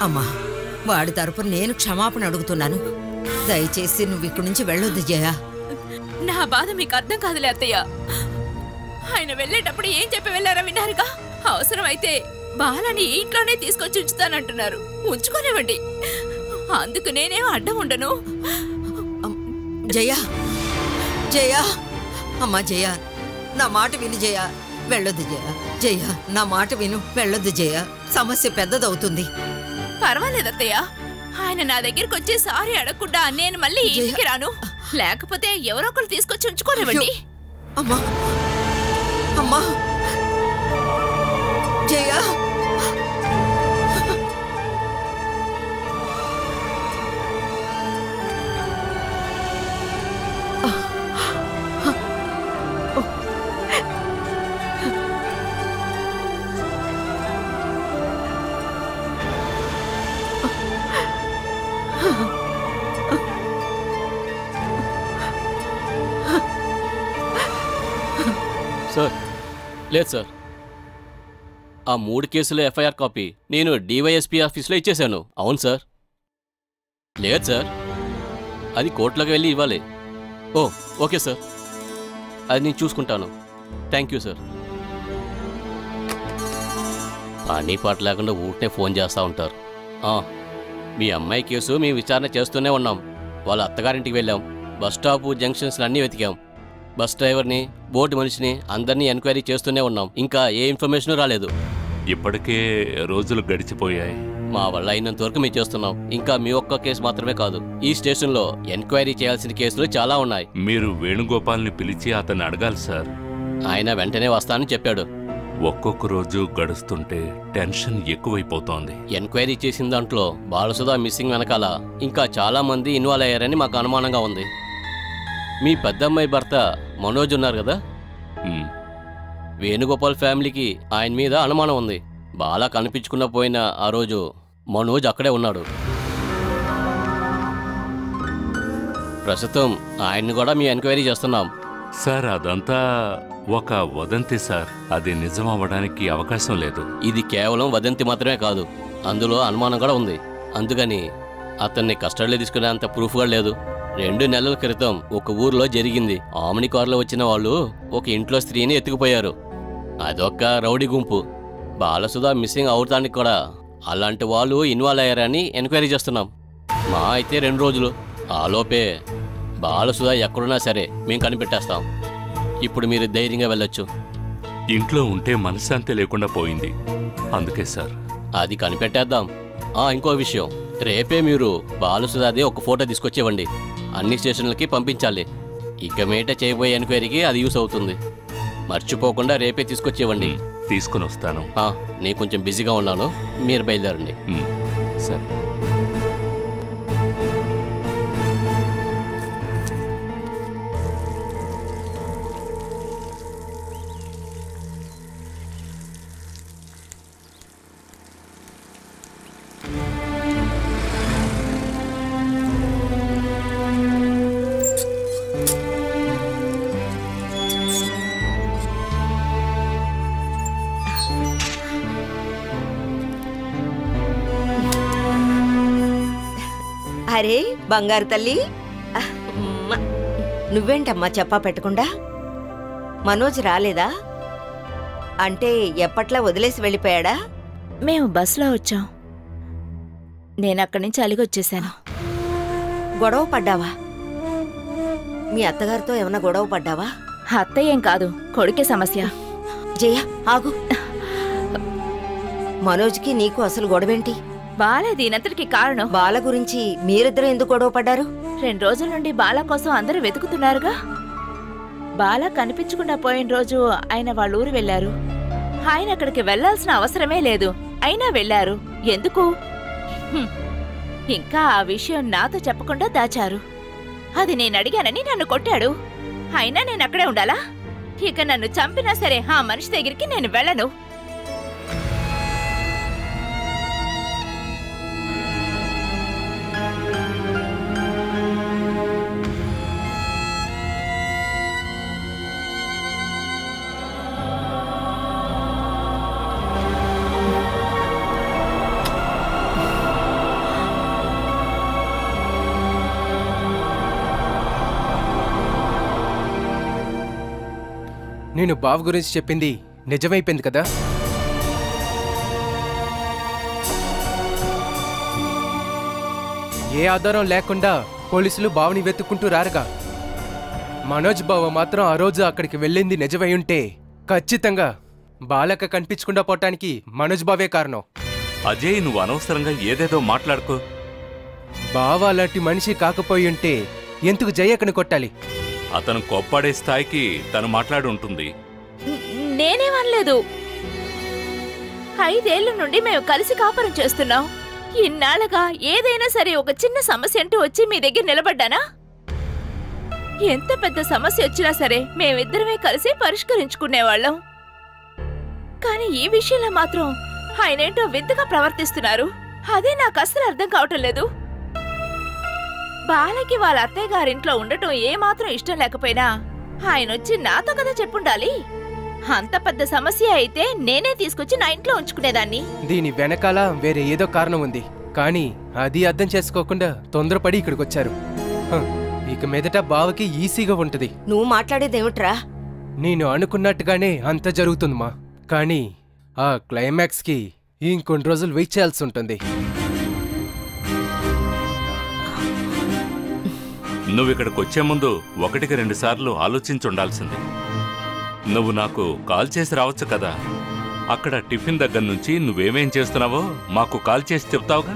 అమ్మా, వాడి తరపున నేను క్షమాపణ అడుగుతున్నాను. దయచేసి నువ్వు ఇక్కడి నుంచి వెళ్ళొద్దు జయ. నా బాధ మీకు అర్థం కాదులే అత్తయ్య. ఆయన వెళ్ళేటప్పుడు ఏం చెప్పి వెళ్ళారా విన్నారుగా? అవసరమైతే బాలని ఇంట్లోనే తీసుకొచ్చి ఉంచుతానంటున్నారు. ఉంచుకోనివ్వండి, అందుకు నేనేం అడ్డం ఉండను. జయ, జయ, అమ్మా జయ, నా మాట విను జయ. వెళ్ళొద్దు జయ. జయ, నా మాట విను, వెళ్ళొద్దు జయ. సమస్య పెద్దదవుతుంది. పర్వాలేదు అత్తయ్య, ఆయన నా దగ్గరికి వచ్చి సారీ అడగకుండా నేను మళ్ళీ ఇంటికి రాను. లేకపోతే ఎవరో ఒకరు తీసుకొచ్చి ఉంచుకోనివ్వండి. అమ్మా, అమ్మా జయ, సార్ లేదు సార్, ఆ 3 కేసుల ఎఫ్ఐఆర్ కాపీ నేను డివైఎస్పీ ఆఫీస్లో ఇచ్చేశాను. అవును సార్. లేదు సార్, అది కోర్టులోకి వెళ్ళి ఇవ్వాలి. ఓ ఓకే సార్, అది నేను చూసుకుంటాను. Thank you sir. పని పాట లేకుండా ఊరికే ఫోన్ చేస్తూ ఉంటారు. మీ అమ్మాయి కేసు మేము విచారణ చేస్తూనే ఉన్నాం. వాళ్ళ అత్తగారింటికి వెళ్ళాం. బస్ స్టాపు జంక్షన్స్లు అన్నీ వెతికాం. బస్ డ్రైవర్ని, బోర్డు మనిషిని అందరినీ ఎంక్వైరీ చేస్తూనే ఉన్నాం. ఇంకా ఏ ఇన్ఫర్మేషన్ రాలేదు. ఇప్పటికే రోజులు గడిచిపోయాయి. మా వల్ల అయినంత వరకు మేము చేస్తున్నాం. ఇంకా మీ ఒక్క కేసు మాత్రమే కాదు, ఈ స్టేషన్లో ఎంక్వైరీ చేయాల్సిన కేసులు చాలా ఉన్నాయి. మీరు వేణుగోపాల్ని పిలిచి అతన్ని అడగాలి సార్. ఆయన వెంటనే వస్తానని చెప్పాడు. ఒక్కొక్క రోజు గడుస్తుంటే టెన్షన్ ఎక్కువైపోతోంది. ఎంక్వైరీ చేసిన దాంట్లో బాలసుధా మిస్సింగ్ వెనకాల ఇంకా చాలా మంది ఇన్వాల్వ్ అయ్యారని మాకు అనుమానంగా ఉంది. మీ పెద్దమ్మాయి భర్త మనోజ్ ఉన్నారు కదా, వేణుగోపాల్ ఫ్యామిలీకి ఆయన మీద అనుమానం ఉంది. బాలా కనిపించుకున్న పోయిన ఆ రోజు మనోజ్ అక్కడే ఉన్నాడు. ప్రస్తుతం ఆయన్ని కూడా మీ ఎంక్వైరీ చేస్తున్నాం. సార్ అదంతా ఒక వదంతి సార్, అది నిజం అవ్వడానికి అవకాశం లేదు. ఇది కేవలం వదంతి మాత్రమే కాదు, అందులో అనుమానం కూడా ఉంది. అందుకని అతన్ని కస్టడీలో తీసుకునేంత ప్రూఫ్ కూడా లేదు. 2 నెలల క్రితం ఒక ఊర్లో జరిగింది. ఆమ్ని కారులో వచ్చిన వాళ్ళు ఒక ఇంట్లో స్త్రీని ఎత్తుకుపోయారు. అదొక రౌడీ గుంపు. బాలసుధా మిస్సింగ్ అవటానికి కూడా అలాంటి వాళ్ళు ఇన్వాల్వ్ అయ్యారని ఎంక్వైరీ చేస్తున్నాం. మా అయితే 2 రోజులు. ఆలోపే బాలసుధా ఎక్కడున్నా సరే మేము కనిపెట్టేస్తాం. ఇప్పుడు మీరు ధైర్యంగా వెళ్ళొచ్చు. ఇంట్లో ఉంటే మనశ్శాంతి లేకుండా పోయింది, అందుకే సార్. అది కనిపెట్టేద్దాం. ఇంకో విషయం, రేపే మీరు బాలసుధాది ఒక ఫోటో తీసుకొచ్చేవ్వండి. అన్ని స్టేషన్లకి పంపించాలి. ఇక మీట చేయబోయే ఎంక్వైరీకి అది యూస్ అవుతుంది. మర్చిపోకుండా రేపే తీసుకొచ్చేవ్వండి. తీసుకుని వస్తాను. నేను కొంచెం బిజీగా ఉన్నాను, మీరు బయలుదేరండి. సరే. అరే బంగారు తల్లి, నువ్వేంటమ్మా చెప్పా పెట్టకుండా? మనోజ్ రాలేదా? అంటే ఎప్పట్లా వదిలేసి వెళ్ళిపోయాడా? మేము బస్సులో వచ్చాం. నేను అక్కడి నుంచి అలిగి వచ్చేసాను. గొడవ పడ్డావా? మీ అత్తగారితో ఏమన్నా గొడవ పడ్డావా? అత్తయ్య ఏం కాదు, కొడుకే సమస్య. జయ ఆగు. మనోజ్కి నీకు అసలు గొడవేంటి? బాలే దీనంతటికి కారణం. బాల గురించి మీరిద్దరూ ఎందుకు గొడవ పడ్డారు? 2 రోజుల నుండి బాల కోసం అందరూ వెతుకుతున్నారుగా. బాల కనిపించకుండా పోయిన రోజు ఆయన వాళ్ళ ఊరు వెళ్లారు. ఆయన అక్కడికి వెళ్లాల్సిన అవసరమే లేదు, అయినా వెళ్లారు. ఎందుకు? ఇంకా ఆ విషయం నాతో చెప్పకుండా దాచారు. అది నేను అడిగానని నన్ను కొట్టాడు. అయినా నేను అక్కడే ఉండాలా? ఇక నన్ను చంపినా సరే ఆ మనిషి దగ్గరికి నేను వెళ్ళను. నేను బావ గురించి చెప్పింది నిజమైపోయింది కదా? ఏ ఆధారం లేకుండా పోలీసులు బావని వెతుక్కుంటూ రారుగా. మనోజ్ బావ మాత్రం ఆ రోజు అక్కడికి వెళ్ళింది నిజమై ఉంటే ఖచ్చితంగా బాలక కనిపించకుండా పోవటానికి మనోజ్ బావే కారణం. అజయ్, నువ్వు అనవసరంగా ఏదేదో మాట్లాడుకో. బావ అలాంటి మనిషి కాకపోయి ఉంటే ఎందుకు జయక్కని కొట్టాలి? అతను కోప్పడే స్థాయికి తను మాట్లాడి ఉంటుంది. నేనేమనలేదు. 5 ఏళ్ల నుండి మేము కలిసి కాపురం చేస్తున్నాం. ఇన్నాళ్ళగా ఏదైనా సరే ఒక చిన్న సమస్య అంటూ వచ్చి మీ దగ్గర నిలబడ్డానా? ఎంత పెద్ద సమస్య వచ్చినా సరే మేమిద్దరమే కలిసి పరిష్కరించుకునేవాళ్ళం. కానీ ఈ విషయంలో మాత్రం ఆయనేంటో వింతగా ప్రవర్తిస్తున్నారు. అదే నాకు అస్సలు అర్థం కావటం లేదు. బాలకి వాళ్ళ అత్తయ్య గారింట్లో ఉండటం ఏమాత్రం ఇష్టం లేకపోయినా ఆయన వచ్చి నాతో కదా చెప్పుండాలి. అంత పెద్ద సమస్య అయితే నేనే తీసుకొచ్చి నా ఇంట్లో ఉంచుకునేదాన్ని. దీని వెనకాల వేరే ఏదో కారణం ఉంది, కానీ అది అర్థం చేసుకోకుండా తొందరపడి ఇక్కడికి వచ్చారు. ఇక మీదట బావకి ఈజీగా ఉంటది. నువ్వు మాట్లాడేదేమిట్రా? నేను అనుకున్నట్టుగానే అంత జరుగుతుందమ్మా. కానీ ఆ క్లైమాక్స్కి ఇంకొన్ని రోజులు వెయిట్ చేయాల్సి ఉంటుంది. నువ్విక్కడికి వచ్చే ముందు 1-2 సార్లు ఆలోచించుండాల్సింది. నువ్వు నాకు కాల్ చేసి రావచ్చు కదా. అక్కడ టిఫిన్ దగ్గర నుంచి నువ్వేమేం చేస్తున్నావో మాకు కాల్ చేసి చెప్తావుగా.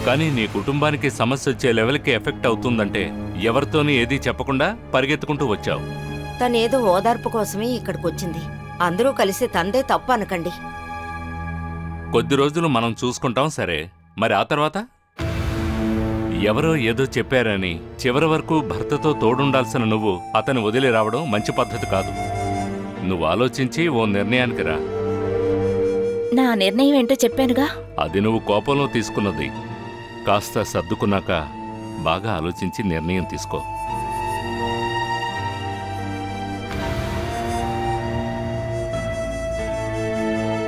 కానీ నీ కుటుంబానికి సమస్య వచ్చే లెవెల్కి ఎఫెక్ట్ అవుతుందంటే ఎవరితోని ఏదీ చెప్పకుండా పరిగెత్తుకుంటూ వచ్చావు. తనేదో ఓదార్పు కోసమే ఇక్కడికి వచ్చింది. అందరూ కలిసి తందే తప్పు అనకండి. కొద్ది రోజులు మనం చూసుకుంటాం సరే, మరి ఆ తర్వాత? ఎవరో ఏదో చెప్పారని చివరి వరకు భర్తతో తోడుండాల్సిన నువ్వు అతను వదిలి రావడం మంచి పద్ధతి కాదు. నువ్వు ఆలోచించి ఓ నిర్ణయానికి రా. నా నిర్ణయం ఏంటో చెప్పానుగా. అది నువ్వు కోపంలో తీసుకున్నది. కాస్త సర్దుకున్నాక బాగా ఆలోచించి నిర్ణయం తీసుకో.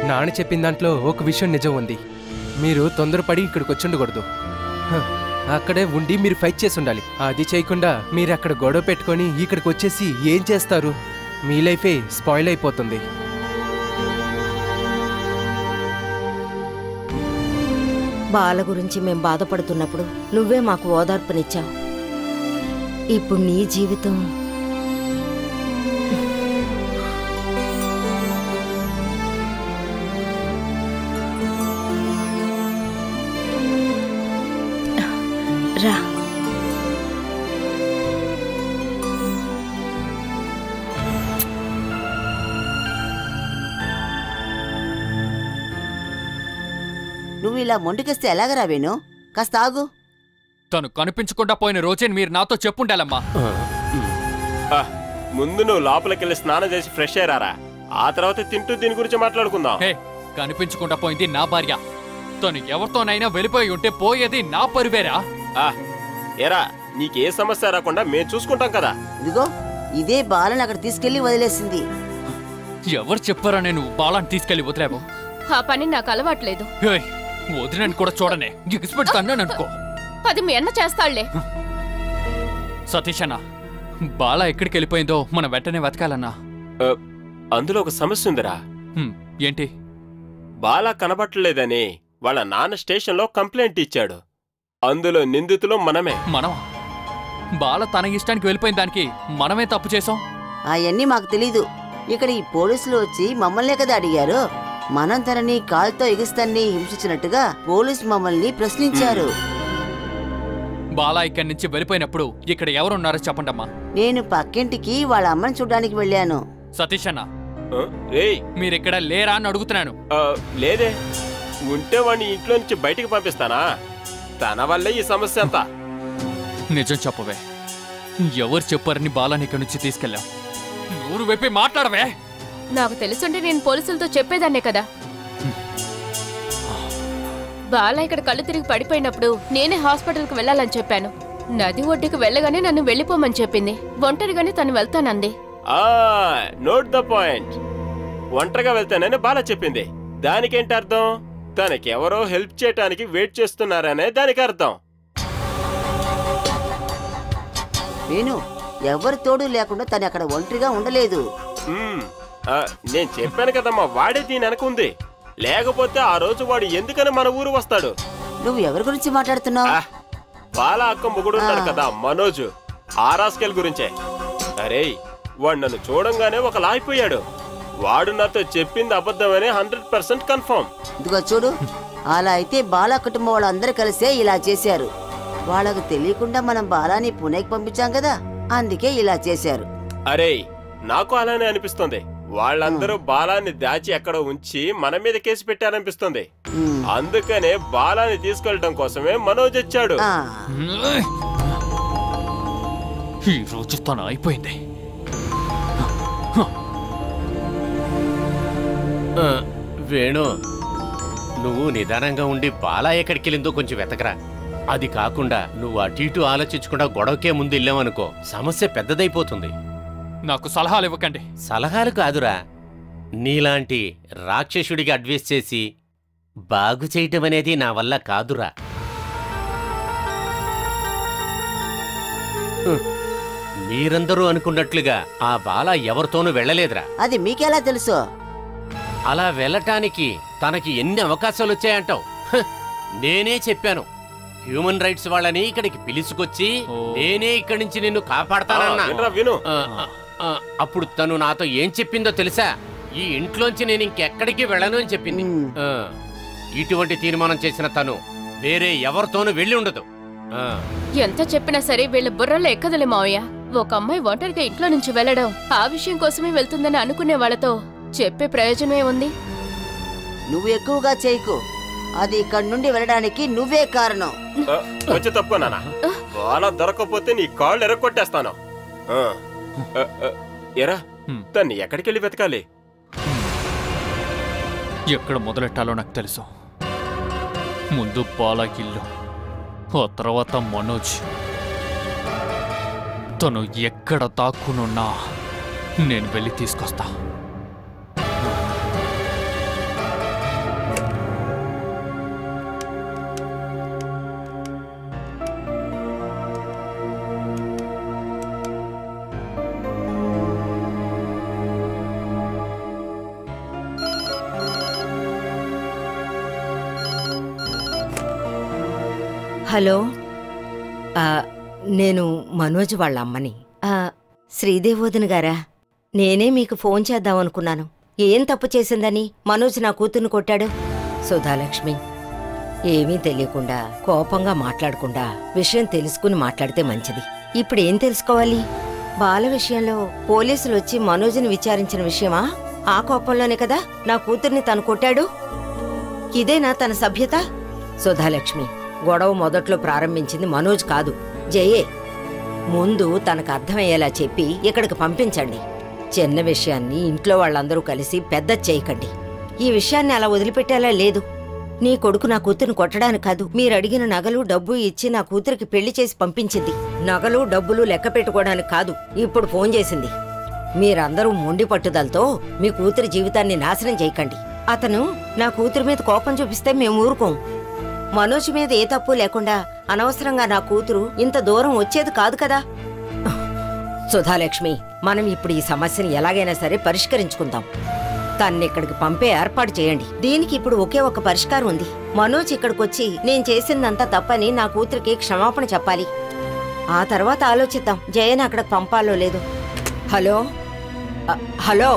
నాన్న చెప్పిన దాంట్లో ఒక విషయం నిజం ఉంది. మీరు తొందరపడి ఇక్కడికి వచ్చుండకూడదు. అక్కడే ఉండి మీరు ఫైట్ చేసి ఉండాలి. అది చేయకుండా మీరు అక్కడ గొడవ పెట్టుకొని ఇక్కడికి వచ్చేసి ఏం చేస్తారు? మీ లైఫే స్పాయిల్ అయిపోతుంది. బాల గురించి మేం బాధపడుతున్నప్పుడు నువ్వే మాకు ఓదార్పునిచ్చావు. ఇప్పుడు నీ జీవితం రా. నువ్వు ఇలా మొండికేస్తే ఎలాగరా వేణు? కాస్త ఆగు. తను కనిపించకుండా పోయిన రోజే మీరు నాతో చెప్పుండాలమ్మా. ముందు నువ్వు లోపలికెళ్ళి స్నానం చేసి ఫ్రెష్ అయ్యారా, ఆ తర్వాత తింటూ దీని గురించి మాట్లాడుకుందాం. హే, కనిపించకుండా పోయింది నా భార్య. తను ఎవరితోనైనా వెళ్ళిపోయి ఉంటే పోయేది నా పరువేరా. ఏరా, నీకే సమస్య రాకుండా మేము చూసుకుంటాం కదా. ఇదిగో ఇదే బాలని అక్కడ తీసుకెళ్లి వదిలేసింది. ఎవరు చెప్పారా నేను బాలాన్ని తీసుకెళ్లి వదిలేవు? ఆ పని నాకు అలవాట్లేదు. వదిలేని కూడా చూడనే ఎగిసిపెడతాను అనుకో. అది మీ అన్న చేస్తాళ్లే. సతీష్ అన్న, బాల ఎక్కడికి వెళ్ళిపోయిందో మనం వెంటనే వెతకాలన్నా. అందులో ఒక సమస్య ఉందిరా. ఏంటి? బాల కనబట్టలేదని వాళ్ళ నాన్న స్టేషన్లో కంప్లైంట్ ఇచ్చాడు. అందులో నిందితులు మనమే. మనమా? బాల తన ఇష్టానికి వెళ్ళిపోయిన దానికి మనమే తప్పు చేసాం. అవన్నీ మాకు తెలీదు. ఇక్కడ ఈ పోలీసులు వచ్చి మమ్మల్నే కదా అడిగారు. మనం తనని కాలుతో ఎగిస్తాన్ని హింసించినట్టుగా పోలీసు మమ్మల్ని ప్రశ్నించారు. బాలా ఇక్కడి నుంచి వెళ్ళిపోయినప్పుడు ఇక్కడ ఎవరున్నారో చెప్పండమ్మా. నేను పక్కింటికి వాళ్ళ అమ్మని చూడ్డానికి వెళ్ళాను. సతీష్ అన్న, మీరిక్కడ లేరా అని అడుగుతున్నాను. లేదే. ఉంటే వాడిని ఇంట్లో నుంచి బయటికి పంపిస్తానా? తన వల్లే ఈ సమస్య అంతా. నిజం చెప్పవే, ఎవరు చెప్పారని బాలాని ఇక్కడి నుంచి తీసుకెళ్ళాం? నూరు వైపే మాట్లాడవే. నాకు తెలుసుంటే నేను పోలీసులతో చెప్పేదాన్నే కదా. బాల ఇక్కడ కళ్ళు తిరిగి పడిపోయినప్పుడు నేనే హాస్పిటల్కి వెళ్ళాలని చెప్పాను. నది ఒడ్డుకు వెళ్ళగానే నన్ను వెళ్ళిపోమని చెప్పింది. ఒంటరిగానే తను వెళ్తానంది. Note the point. ఒంటరిగా వెళ్తానని బాల చెప్పింది. దానికేంటి అర్థం? తనకెవరో హెల్ప్ చేయటానికి వెయిట్ చేస్తున్నారనే దానికి అర్థం. నేను ఎవరి తోడు లేకుండా తను అక్కడ ఒంటరిగా ఉండలేదు. నేను చెప్పాను కదమ్మా, వాడే దీని వెనక ఉంది. లేకపోతే ఆ రోజు వాడు ఎందుకని మన ఊరు వస్తాడు? నువ్వు ఎవరి గురించి మాట్లాడుతున్నావు? బాల అక్క మొగుడు ఉన్నాడు కదా మనోజ్, ఆ రాస్కెల్ గురించే. అరే వాడు నన్ను చూడంగానే ఒక లాగిపోయాడు. వాడు నాతో చెప్పింది అబద్ధమని 100% కన్ఫర్మ్. ఇదిగో చూడు, అలా అయితే బాలా కుటుంబం వాళ్ళందరూ కలిసే ఇలా చేశారు. వాళ్ళకు తెలియకుండా మనం బాలాని పుణేకి పంపించాం కదా, అందుకే ఇలా చేశారు. అరే నాకు అలానే అనిపిస్తుంది. వాళ్ళందరూ బాలాన్ని దాచి ఎక్కడ ఉంచి మన మీద కేసు పెట్టారనిపిస్తుంది. అందుకనే బాలాని తీసుకెళ్ళడం కోసమే మనోజ్ వచ్చాడు. ఈ రోజు తను అయిపోయింది. వేణు, నువ్వు నిదానంగా ఉండి బాలా ఎక్కడికెళ్ళిందో కొంచెం వెతకరా. అది కాకుండా నువ్వు అటు ఇటు ఆలోచించకుండా గొడవకే ముందు వెళ్ళావనుకో సమస్య పెద్దదైపోతుంది. నాకు సలహాలు ఇవ్వకండి. సలహాలు కాదురా, నీలాంటి రాక్షసుడికి అడ్వైస్ చేసి బాగు చేయటం అనేది నా వల్ల కాదురా. మీరందరూ అనుకున్నట్లుగా ఆ బాల ఎవరితోనూ వెళ్ళలేదురా. అది మీకెలా తెలుసు? అలా వెళ్ళటానికి తనకి ఎన్ని అవకాశాలు వచ్చాయంటావు? నేనే చెప్పాను, హ్యూమన్ రైట్స్ వాళ్ళని ఇక్కడికి పిలుచుకొచ్చి నేనే ఇక్కడి నుంచి నిన్ను కాపాడతానన్నా. అప్పుడు తను నాతో ఏం చెప్పిందో తెలుసా? ఈ ఇంట్లోంచి నేను ఇంకెక్కడికి వెళ్ళను అని చెప్పింది. ఇటువంటి తీర్మానం చేసిన తను వేరే ఎవరితోనూ వెళ్ళి ఉండదు. ఎంత చెప్పినా సరే వీళ్ళ బుర్రలో ఎక్కదులే మావయ్య. ఒక అమ్మాయి ఒంటరిగా ఇంట్లో నుంచి వెళ్ళడం ఆ విషయం కోసమే వెళ్తుందని అనుకునే వాళ్ళతో చెప్పే ప్రయోజనమే ఉంది. నువ్వు ఎక్కువగా చేయకు, అది ఇక్కడి నుండి వెళ్ళడానికి నువ్వే కారణం. వచ్చి తప్పుకో నాన్న, బాలా దొరకకపోతే నీ కాళ్ళు ఎరగొట్టేస్తాను. ఎరా తన్ని ఎక్కడికెళ్ళి వెతకాలి? ఎక్కడ మొదలెట్టాలో నాకు తెలుసు. ముందు బాలా ఇల్లు, ఆ తర్వాత మనోజ్. తను ఎక్కడ దాక్కునున్నా నేను వెళ్ళి తీసుకొస్తా. హలో, నేను మనోజ్ వాళ్ళ అమ్మని. శ్రీదేవోదిన గారా, నేనే మీకు ఫోన్ చేద్దామనుకున్నాను. ఏం తప్పు చేసిందని మనోజ్ నా కూతుర్ని కొట్టాడు? సుధాలక్ష్మి, ఏమీ తెలియకుండా కోపంగా మాట్లాడకుండా విషయం తెలుసుకుని మాట్లాడితే మంచిది. ఇప్పుడు ఏం తెలుసుకోవాలి? బాల విషయంలో పోలీసులు వచ్చి మనోజ్ని విచారించిన విషయమా? ఆ కోపంలోనే కదా నా కూతుర్ని తను కొట్టాడు. ఇదేనా తన సభ్యత? సుధాలక్ష్మి, గొడవ మొదట్లో ప్రారంభించింది మనోజ్ కాదు, జయే. ముందు తనకు అర్థమయ్యేలా చెప్పి ఇక్కడికి పంపించండి. చిన్న విషయాన్ని ఇంట్లో వాళ్ళందరూ కలిసి పెద్ద చేయకండి. ఈ విషయాన్ని అలా వదిలిపెట్టేలా లేదు. నీ కొడుకు నా కూతురుని కొట్టడానికి కాదు, మీరు అడిగిన నగలు డబ్బు ఇచ్చి నా కూతురికి పెళ్లి చేసి పంపించింది. నగలు డబ్బులు లెక్క పెట్టుకోవడానికి కాదు ఇప్పుడు ఫోన్ చేసింది. మీరందరూ మొండి పట్టుదలతో మీ కూతురి జీవితాన్ని నాశనం చేయకండి. అతను నా కూతురి మీద కోపం చూపిస్తే మేము ఊరుకోం. మనోజ్ మీద ఏ తప్పు లేకుండా అనవసరంగా నా కూతురు ఇంత దూరం వచ్చేది కాదు కదా. సుధాలక్ష్మి, మనం ఇప్పుడు ఈ సమస్యను ఎలాగైనా సరే పరిష్కరించుకుందాం. తన్ని ఇక్కడికి పంపే ఏర్పాటు చేయండి. దీనికి ఇప్పుడు ఒకే ఒక పరిష్కారం ఉంది. మనోజ్ ఇక్కడికొచ్చి నేను చేసిందంతా తప్పని నా కూతురికి క్షమాపణ చెప్పాలి. ఆ తర్వాత ఆలోచిద్దాం జయని అక్కడికి పంపాలో లేదు. హలో హలో,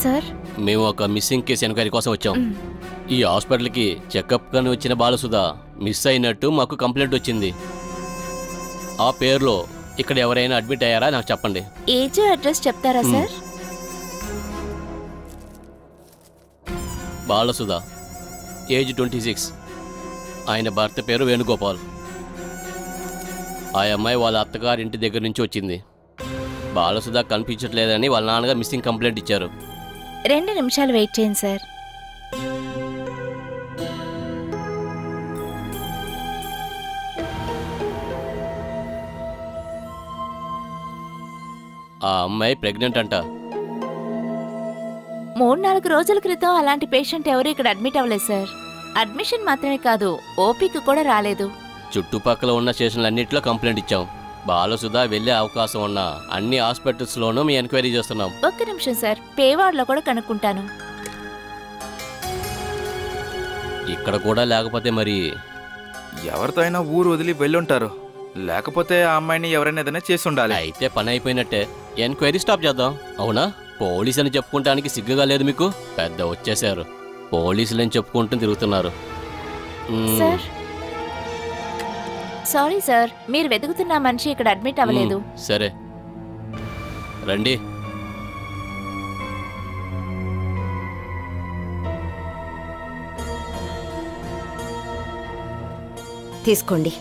సార్, మేము ఒక మిస్సింగ్ కేసు ఎంక్వైరీ కోసం వచ్చాం. ఈ హాస్పిటల్కి చెకప్ కానీ వచ్చిన బాలసుధ మిస్ అయినట్టు మాకు కంప్లైంట్ వచ్చింది. ఆ పేరులో ఇక్కడ ఎవరైనా అడ్మిట్ అయ్యారా నాకు చెప్పండి. ఏజ్ అడ్రస్ చెప్తారా సార్? బాలసుధ, ఏజ్ 26. ఆయన భర్త పేరు వేణుగోపాల్. ఆ అమ్మాయి వాళ్ళ అత్తగారింటి దగ్గర నుంచి వచ్చింది. బాలసుధ కనిపించట్లేదని వాళ్ళ నాన్నగారు మిస్సింగ్ కంప్లైంట్ ఇచ్చారు. 2 నిమిషాలు వెయిట్ చేయండి సార్. ఆ అమ్మాయి ప్రెగ్నెంట్ అంట. 3-4 రోజుల క్రితం అలాంటి పేషెంట్ ఎవరు ఇక్కడ అడ్మిట్ అవ్వలేదు సార్. అడ్మిషన్ మాత్రమే కాదు, ఓపీకి కూడా రాలేదు. చుట్టుపక్కల ఉన్న స్టేషన్లన్నింటిలో కంప్లైంట్ ఇచ్చాం. బాలసుధ వెళ్లే అవకాశం ఉన్న అన్ని హాస్పిటల్స్లోనూ మీ ఎంక్వైరీ చేస్తున్నాం. 1 నిమిషం సార్, పేవార్డ్లో కూడా కనుక్కుంటాను. ఇక్కడ కూడా లేకపోతే మరి ఎవరితో అయినా ఊరు వదిలి వెళ్ళుంటారు. లేకపోతే ఆ అమ్మాయిని ఎవరైనా ఏదైనా చేసి ఉండాలి. అయితే పని అయిపోయినట్టే. ఎంక్వైరీ స్టాప్ చేద్దాం. అవునా? పోలీసు అని చెప్పుకుంటానికి సిగ్గుగా లేదు మీకు? పెద్ద వచ్చేసారు. పోలీసులని చెప్పుకుంటూ తిరుగుతున్నారు. సార్ సారీ సార్, మీరు వెతుకుతున్న మనిషి ఇక్కడ అడ్మిట్ అవ్వలేదు. సరే రండి. తీసుకోండి.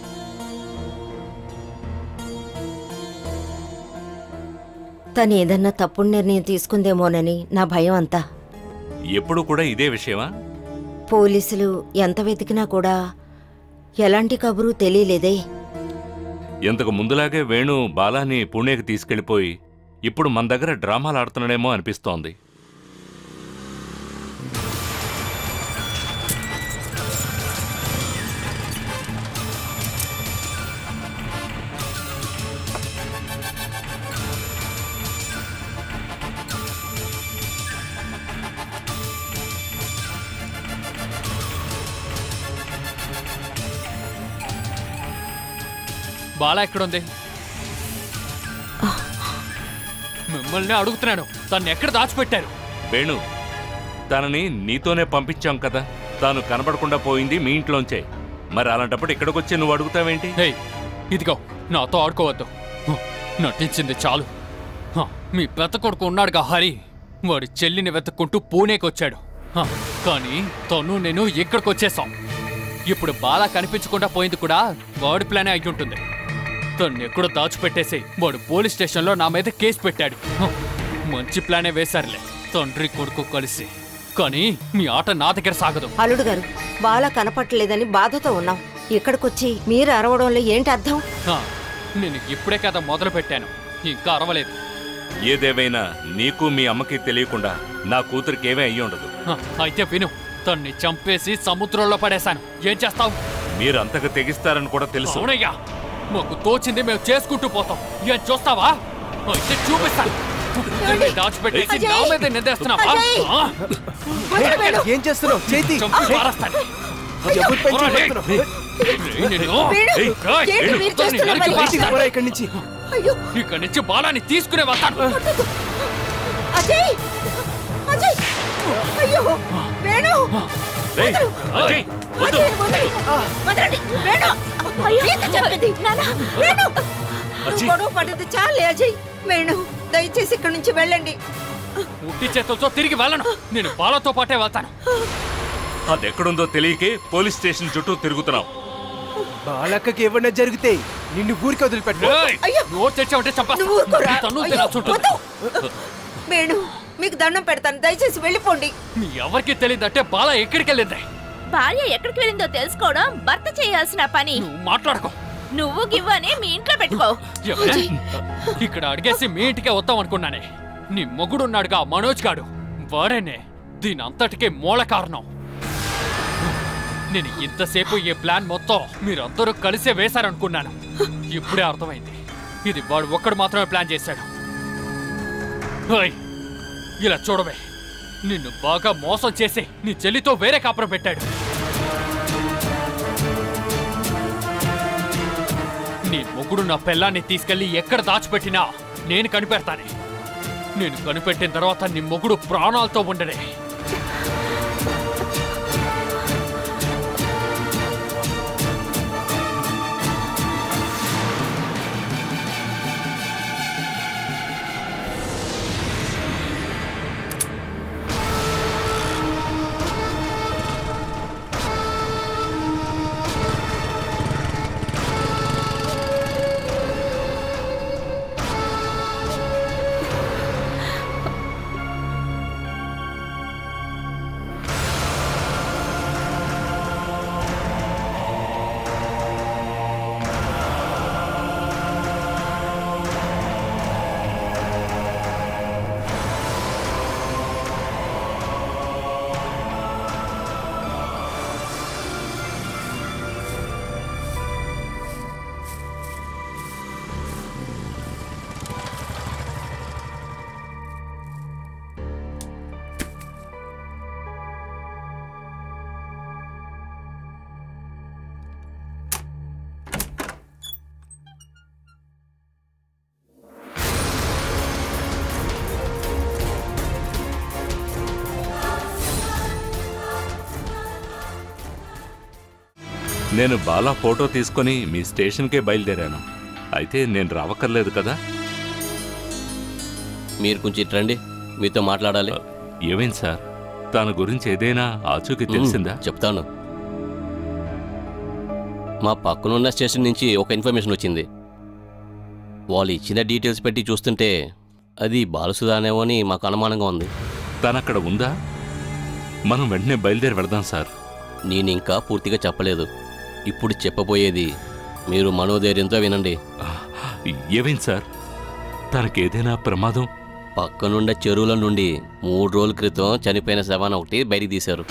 తను ఏదన్నా తప్పుడు నిర్ణయం తీసుకుందేమోనని నా భయం అంతా. ఎప్పుడు కూడా ఇదే విషయమా? పోలీసులు ఎంత వెతికినా కూడా ఎలాంటి కబురు తెలియలేదే. ఇంతకు ముందులాగే వేణు బాలాని పుణేకి తీసుకెళ్లిపోయి ఇప్పుడు మన దగ్గర డ్రామాలు ఆడుతున్నాడేమో అనిపిస్తోంది. బాలా ఎక్కడుంది? మిమ్మల్ని అడుగుతున్నాను, తను ఎక్కడ దాచిపెట్టారు? వేణు, తనని నీతోనే పంపించాం కదా. తాను కనబడకుండా పోయింది మీ ఇంట్లోంచే. మరి అలాంటప్పుడు ఇక్కడికొచ్చి నువ్వు అడుగుతావేంటి? ఇదిగో, నాతో ఆడుకోవద్దు. నటించింది చాలు. మీ పెద్ద కొడుకు ఉన్నాడుగా హరి, వాడి చెల్లిని వెతుక్కుంటూ పూణేకొచ్చాడు. కానీ తను నేను ఇక్కడికి వచ్చేసాం. ఇప్పుడు బాలా కనిపించకుండా పోయింది కూడా వాడి ప్లానే అయి ఉంటుంది. తను ఎక్కడో దాచిపెట్టేసి వాడు పోలీస్ స్టేషన్లో నా మీద కేసు పెట్టాడు. మంచి ప్లానే వేశారులే తండ్రి కొడుకు కలిసి. కానీ మీ ఆట నా దగ్గర సాగదు. అల్లుడు గారు, బాలా కనపట్టలేదని బాధతో ఉన్నాం. ఇక్కడికొచ్చి మీరు అరవడంలో ఏంటి అర్థం? నేను ఇప్పుడే కదా మొదలు పెట్టాను, ఇంకా అరవలేదు. ఏదేవైనా నీకు మీ అమ్మకి తెలియకుండా నా కూతురికి ఏమీ అయ్యి ఉండదు. అయితే విను, తన్ని చంపేసి సముద్రంలో పడేశాను. ఏం చేస్తావు? మీరు అంతగా తెగిస్తారని కూడా తెలుసు. అవునయ్యా, మాకు తోచింది మేము చేసుకుంటూ పోతాం. ఏం చూస్తావా? అయితే చూపిస్తాను. దాచిపెట్టేసి నా మీద నిందేస్తున్నావా? ఏం చేస్తున్నావు? చేతి ఇక్కడి నుంచి బాలాన్ని తీసుకునే వస్తాను. గొడవ పడ్డది చాలే అజయ్. వేణు, దయచేసి ఇక్కడి నుంచి వెళ్ళండి. ఉట్టి చేతులతో తిరిగి వెళ్ళను. నేను బాలతో పాటే వెళ్తాను. అదెక్కడుందో తెలియకే పోలీస్ స్టేషన్ చుట్టూ తిరుగుతున్నావు. బాలక్కకి ఏమన్నా జరిగితే నిన్ను ఊరికి వదిలిపెట్టు. నోరు తెచ్చావంటే వేణు, మీకు దండం పెడతాను, దయచేసి వెళ్ళిపోండి. ఎవరికి తెలియదంటే బాల ఎక్కడికి వెళ్ళింది? భార్య ఎక్కడికి వెళ్ళిందో తెలుసుకోవడం భర్త చేయాల్సిన పని. మాట్లాడుకో. నువ్వు గివ్వని మీ ఇంట్లో పెట్టుకో. ఇక్కడ అడిగేసి మీ ఇంటికే వద్దాం అనుకున్నానే. నీ మొగుడున్నాడుగా మనోజ్ గాడు, వాడేనే దీని అంతటికే మూల కారణం. నేను ఇంతసేపు ఈ ప్లాన్ మొత్తం మీరందరూ కలిసే వేశారనుకున్నాను. ఇప్పుడే అర్థమైంది, ఇది వాడు ఒక్కడు మాత్రమే ప్లాన్ చేశాడు. ఇలా చూడవే, నిన్ను బాగా మోసం చేసి నీ చెల్లితో వేరే కాపురం పెట్టాడు. నీ మొగుడు నా పెళ్ళాన్ని తీసుకెళ్లి ఎక్కడ దాచిపెట్టినా నేను కనిపెడతానే. నేను కనిపెట్టిన తర్వాత నీ మొగుడు ప్రాణాలతో ఉండడే. నేను బాలా ఫోటో తీసుకొని మీ స్టేషన్కే బయలుదేరాను. అయితే నేను రావక్కర్లేదు కదా? మీరు కొంచెం ఇటు రండి, మీతో మాట్లాడాలి. ఏమైంది సార్? తన గురించి ఏదైనా ఆచూకీ తెలిసిందా? చెప్తాను. మా పక్కనున్న స్టేషన్ నుంచి ఒక ఇన్ఫర్మేషన్ వచ్చింది. వాళ్ళు ఇచ్చిన డీటెయిల్స్ పెట్టి చూస్తుంటే అది బాలసుధానేమో అని మాకు అనుమానంగా ఉంది. తనక్కడ ఉందా? మనం వెంటనే బయలుదేరి వెళదాం సార్. నేను ఇంకా పూర్తిగా చెప్పలేదు. ఇప్పుడు చెప్పబోయేది మీరు మనోధైర్యంతో వినండి. ఏమైంది సార్? తనకేదైనా ప్రమాదం? పక్కనుండే చెరువుల నుండి 3 రోజుల క్రితం చనిపోయిన శవాన్ని ఒకటి బయటికి తీశారు.